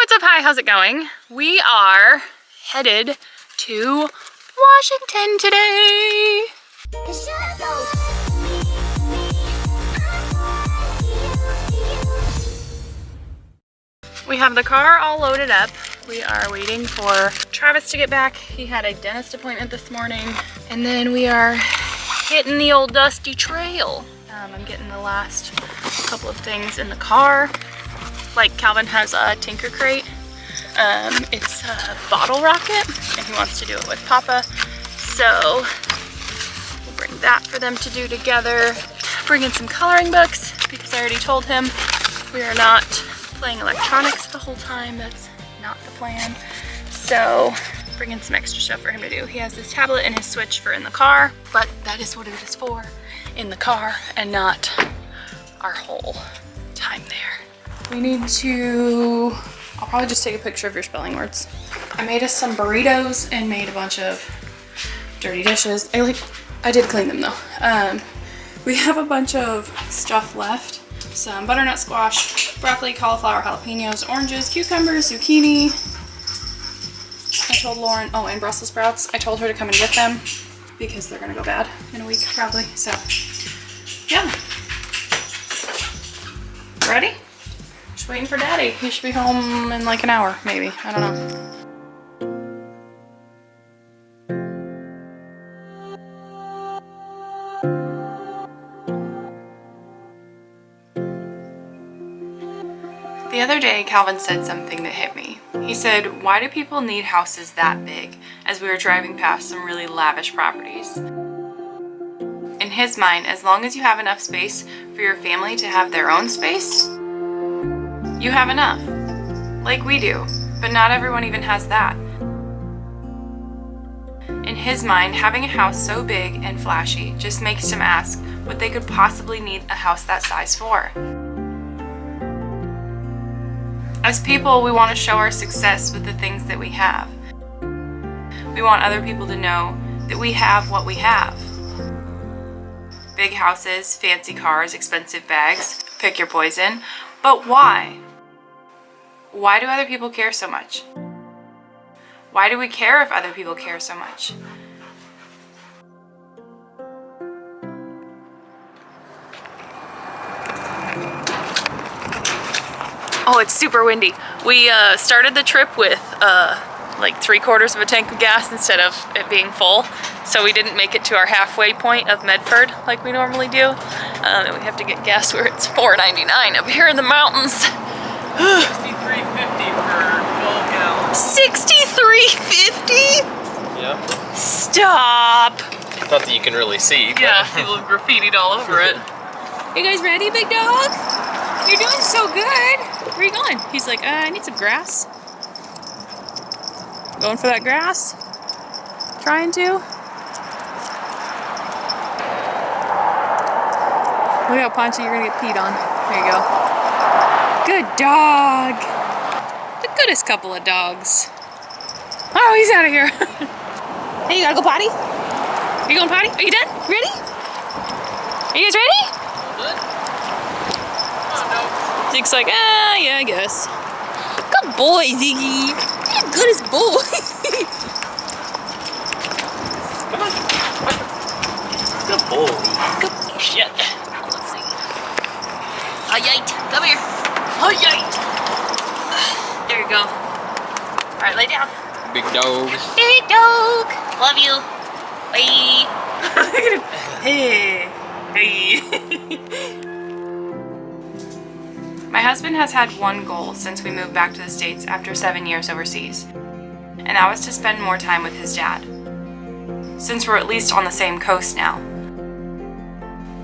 what's up? Hi, how's it going? We are headed to Washington today. We have the car all loaded up. We are waiting for Travis to get back. He had a dentist appointment this morning. And then we are hitting the old dusty trail. I'm getting the last couple of things in the car. Like Calvin has a Tinker Crate. It's a bottle rocket and he wants to do it with Papa. So we'll bring that for them to do together. Bring in some coloring books because I already told him we are not playing electronics the whole time. That's not the plan. So bring in some extra stuff for him to do. He has his tablet and his Switch for in the car, but that is what it is for, in the car, and not our whole time there. We need to, I'll probably just take a picture of your spelling words. I made us some burritos and made a bunch of dirty dishes. I did clean them though. We have a bunch of stuff left. Some butternut squash, broccoli, cauliflower, jalapenos, oranges, cucumbers, zucchini. I told Lauren, oh, and Brussels sprouts. I told her to come and get them because they're gonna go bad in a week probably. So, yeah. Ready? Just waiting for Daddy. He should be home in like an hour, maybe. I don't know. The other day, Calvin said something that hit me. He said, why do people need houses that big? As we were driving past some really lavish properties. In his mind, as long as you have enough space for your family to have their own space, you have enough. Like we do, but not everyone even has that. In his mind, having a house so big and flashy just makes him ask what they could possibly need a house that size for. As people, we want to show our success with the things that we have. We want other people to know that we have what we have. Big houses, fancy cars, expensive bags, pick your poison. But why? Why do other people care so much? Why do we care if other people care so much? Oh, it's super windy. We started the trip with like 3/4 of a tank of gas instead of it being full. So we didn't make it to our halfway point of Medford like we normally do. And we have to get gas where it's $4.99 up here in the mountains. $63.50 for 12 gallons. $63.50? Yeah. Stop. Not that you can really see. But. Yeah, people have graffitied all over it. You guys ready, big dog? You're doing so good. Where are you going? He's like, I need some grass. Going for that grass? Trying to? Look how Poncho, you're gonna get peed on. There you go. Good dog. The goodest couple of dogs. Oh, he's out of here. Hey, you gotta go potty? Are you going potty? Are you done? Ready? Are you guys ready? Good. Oh, no. Zeke's like, yeah, I guess. Good boy, Ziggy. You're the goodest boy. Come on. Good boy. Good boy. Shit. Let's see. Oh, yite. Come here. Oh, yite. There you go. All right, lay down. Big dog. Big dog. Love you. Bye. Look at him. Hey. Hey. My husband has had one goal since we moved back to the States after 7 years overseas, and that was to spend more time with his dad. Since we're at least on the same coast now,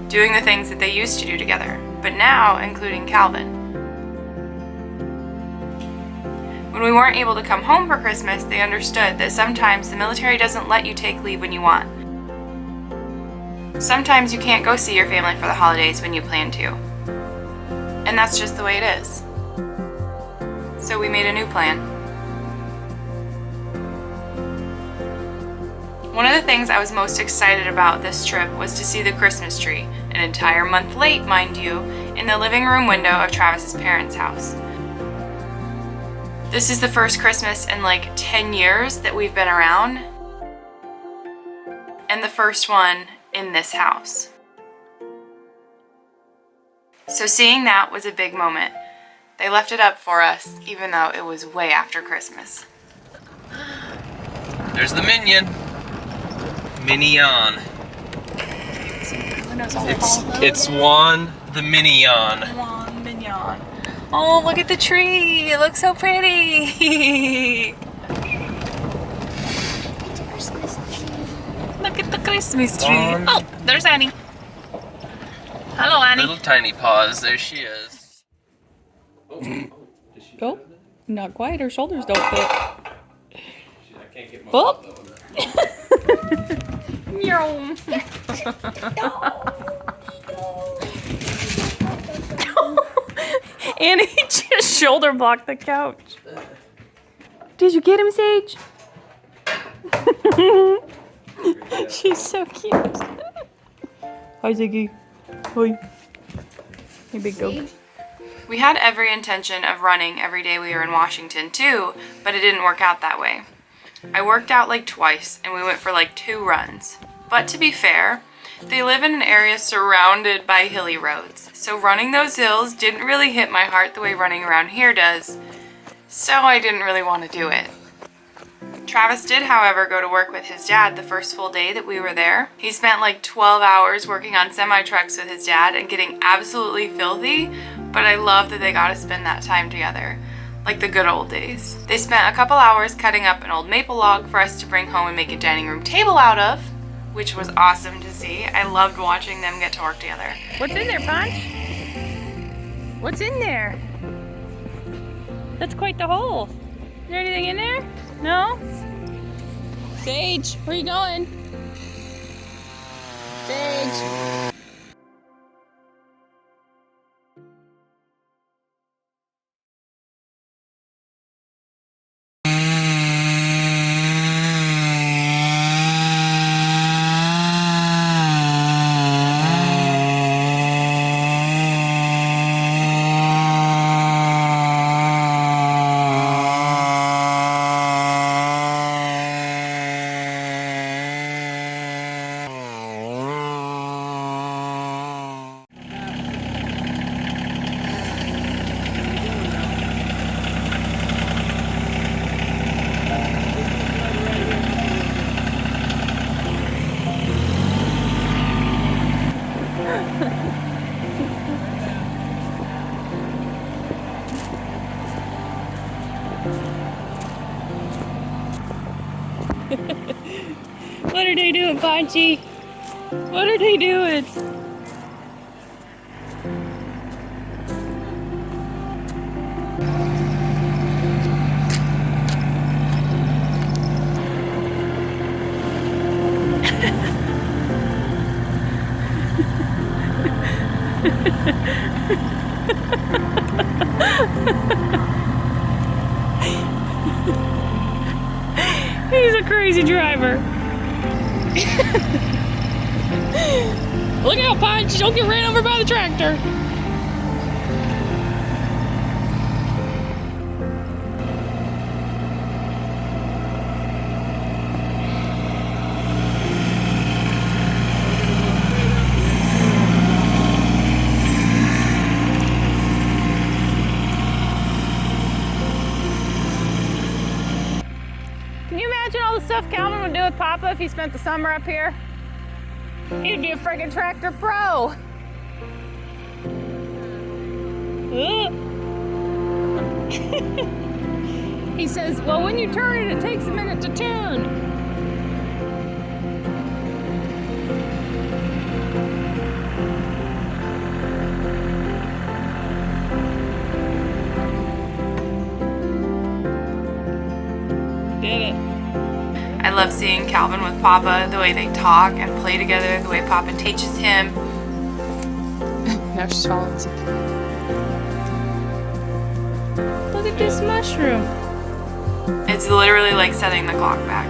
doing the things that they used to do together, but now including Calvin. When we weren't able to come home for Christmas, they understood that sometimes the military doesn't let you take leave when you want. Sometimes you can't go see your family for the holidays when you plan to. And that's just the way it is. So we made a new plan. One of the things I was most excited about this trip was to see the Christmas tree, an entire month late, mind you, in the living room window of Travis's parents' house. This is the first Christmas in like 10 years that we've been around, and the first one in this house. So seeing that was a big moment. They left it up for us, even though it was way after Christmas. There's the minion. Minion. It's Juan the Minion. Juan Minion. Oh, look at the tree. It looks so pretty. Look at the Christmas tree. Juan. Oh, there's Annie. Hello, Annie. Little tiny paws. There she is. Oh, not quite. Her shoulders don't fit. I can't get my Oh. Annie just shoulder blocked the couch. Did you get him, Sage? She's so cute. Hi, Ziggy. Hi. Hey, big dog. We had every intention of running every day we were in Washington too, but it didn't work out that way. I worked out like twice and we went for like 2 runs. But to be fair, they live in an area surrounded by hilly roads, so running those hills didn't really hit my heart the way running around here does, so I didn't really want to do it. Travis did, however, go to work with his dad the first full day that we were there. He spent like 12 hours working on semi-trucks with his dad and getting absolutely filthy, but I love that they got to spend that time together, like the good old days. They spent a couple hours cutting up an old maple log for us to bring home and make a dining room table out of, which was awesome to see. I loved watching them get to work together. What's in there, Punch? What's in there? That's quite the hole. Is there anything in there? No? Sage, where you going? Sage. What are they doing, Punchy? What are they doing? He's a crazy driver. Look out, Punch! Don't get ran over by the tractor. Can you imagine all the stuff Calvin would do with Papa if he spent the summer up here? He'd be a friggin' tractor pro. He says, well, when you turn it, it takes a minute to turn. Did it. I love seeing Calvin with Papa, the way they talk and play together, the way Papa teaches him. Now she's following some. Look at this mushroom. It's literally like setting the clock back.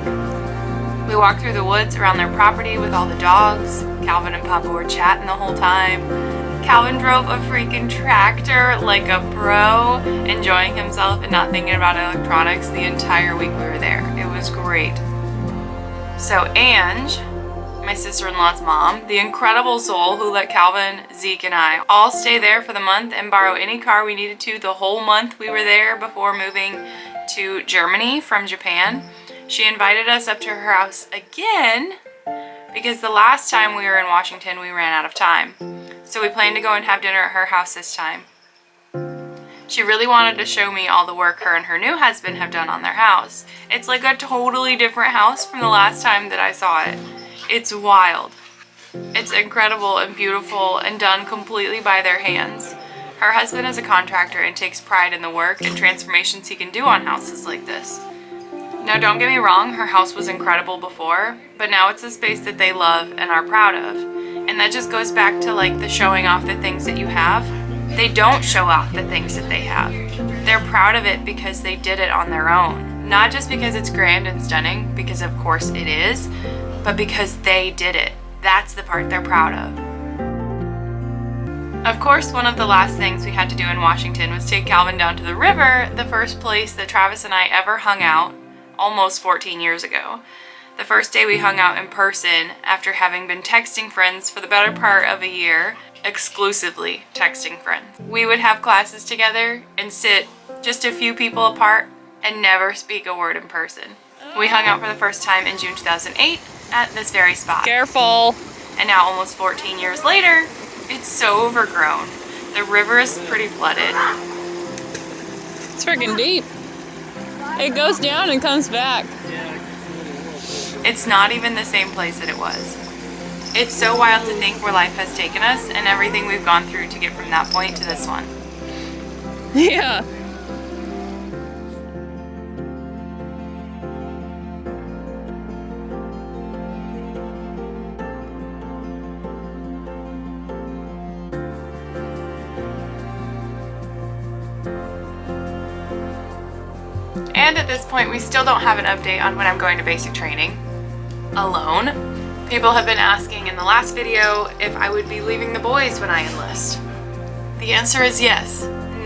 We walked through the woods around their property with all the dogs. Calvin and Papa were chatting the whole time. Calvin drove a freaking tractor like a pro, enjoying himself and not thinking about electronics the entire week we were there. It was great. So Ange, my sister-in-law's mom, the incredible soul who let Calvin, Zeke, and I all stay there for the month and borrow any car we needed to the whole month we were there before moving to Germany from Japan. She invited us up to her house again because the last time we were in Washington we ran out of time. So we planned to go and have dinner at her house this time. She really wanted to show me all the work her and her new husband have done on their house. It's like a totally different house from the last time that I saw it. It's wild. It's incredible and beautiful and done completely by their hands. Her husband is a contractor and takes pride in the work and transformations he can do on houses like this. Now don't get me wrong, her house was incredible before, but now it's a space that they love and are proud of. And that just goes back to like the showing off the things that you have. They don't show off the things that they have. They're proud of it because they did it on their own. Not just because it's grand and stunning, because of course it is, but because they did it. That's the part they're proud of. Of course, one of the last things we had to do in Washington was take Calvin down to the river, the first place that Travis and I ever hung out, almost 14 years ago. The first day we hung out in person after having been texting friends for the better part of a year, exclusively texting friends. We would have classes together and sit just a few people apart and never speak a word in person. We hung out for the first time in June 2008 at this very spot. Careful. And now almost 14 years later, it's so overgrown. The river is pretty flooded. It's freaking deep. It goes down and comes back. It's not even the same place that it was. It's so wild to think where life has taken us and everything we've gone through to get from that point to this one. Yeah. And at this point, we still don't have an update on when I'm going to basic training alone. People have been asking in the last video if I would be leaving the boys when I enlist. The answer is yes.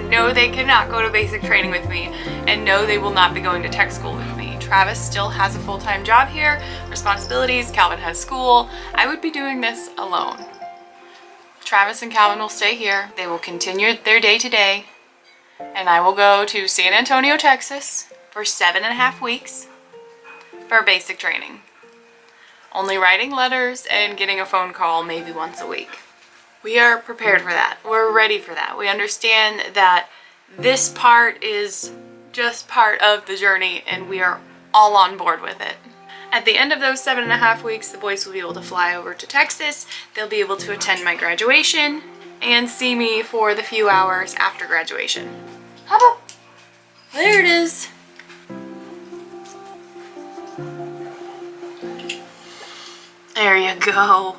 No, they cannot go to basic training with me, and no, they will not be going to tech school with me. Travis still has a full-time job here, responsibilities, Calvin has school. I would be doing this alone. Travis and Calvin will stay here. They will continue their day-to-day, and I will go to San Antonio, Texas for 7.5 weeks for basic training. Only writing letters and getting a phone call maybe once a week. We are prepared for that. We're ready for that. We understand that this part is just part of the journey and we are all on board with it. At the end of those 7.5 weeks, the boys will be able to fly over to Texas. They'll be able to attend my graduation and see me for the few hours after graduation. How about, there it is. There you go.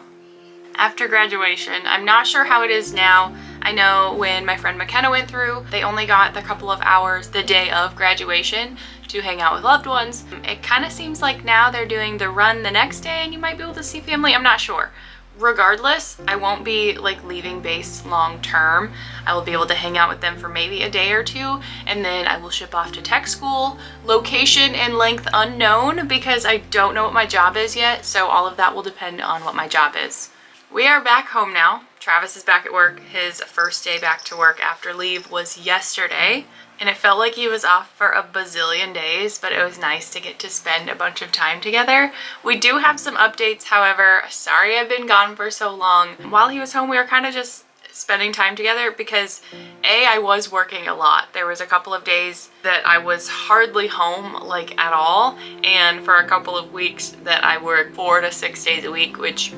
After graduation, I'm not sure how it is now. I know when my friend McKenna went through, they only got the couple of hours the day of graduation to hang out with loved ones. It kind of seems like now they're doing the run the next day and you might be able to see family. I'm not sure. Regardless, I won't be like leaving base long term. I will be able to hang out with them for maybe a day or two, and then I will ship off to tech school. Location and length unknown because I don't know what my job is yet, so all of that will depend on what my job is. We are back home now. Travis is back at work. His first day back to work after leave was yesterday, and it felt like he was off for a bazillion days, but it was nice to get to spend a bunch of time together. We do have some updates, however. Sorry I've been gone for so long. While he was home, we were kind of just spending time together because I was working a lot. There was a couple of days that I was hardly home, like at all, and for a couple of weeks that I worked 4 to 6 days a week, which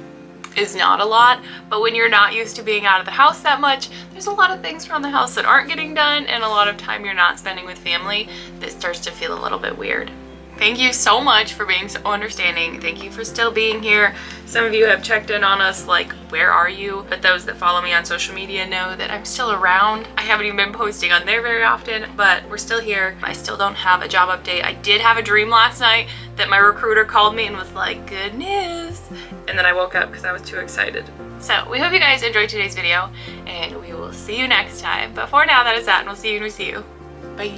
is not a lot, but when you're not used to being out of the house that much, there's a lot of things around the house that aren't getting done and a lot of time you're not spending with family that starts to feel a little bit weird. Thank you so much for being so understanding. Thank you for still being here. Some of you have checked in on us like, where are you? But those that follow me on social media know that I'm still around. I haven't even been posting on there very often, but we're still here. I still don't have a job update. I did have a dream last night that my recruiter called me and was like, good news. And then I woke up because I was too excited. So we hope you guys enjoyed today's video, and we will see you next time. But for now, that is that, and we'll see you when we see you. Bye.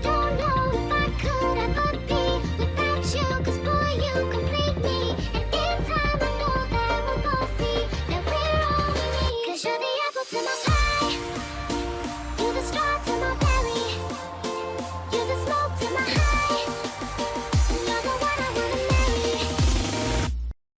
Don't know if I could ever be without you, 'cause boy, you complete me. And in time, I know that we'll both see that we're all we need. 'Cause you're the apple to my pie.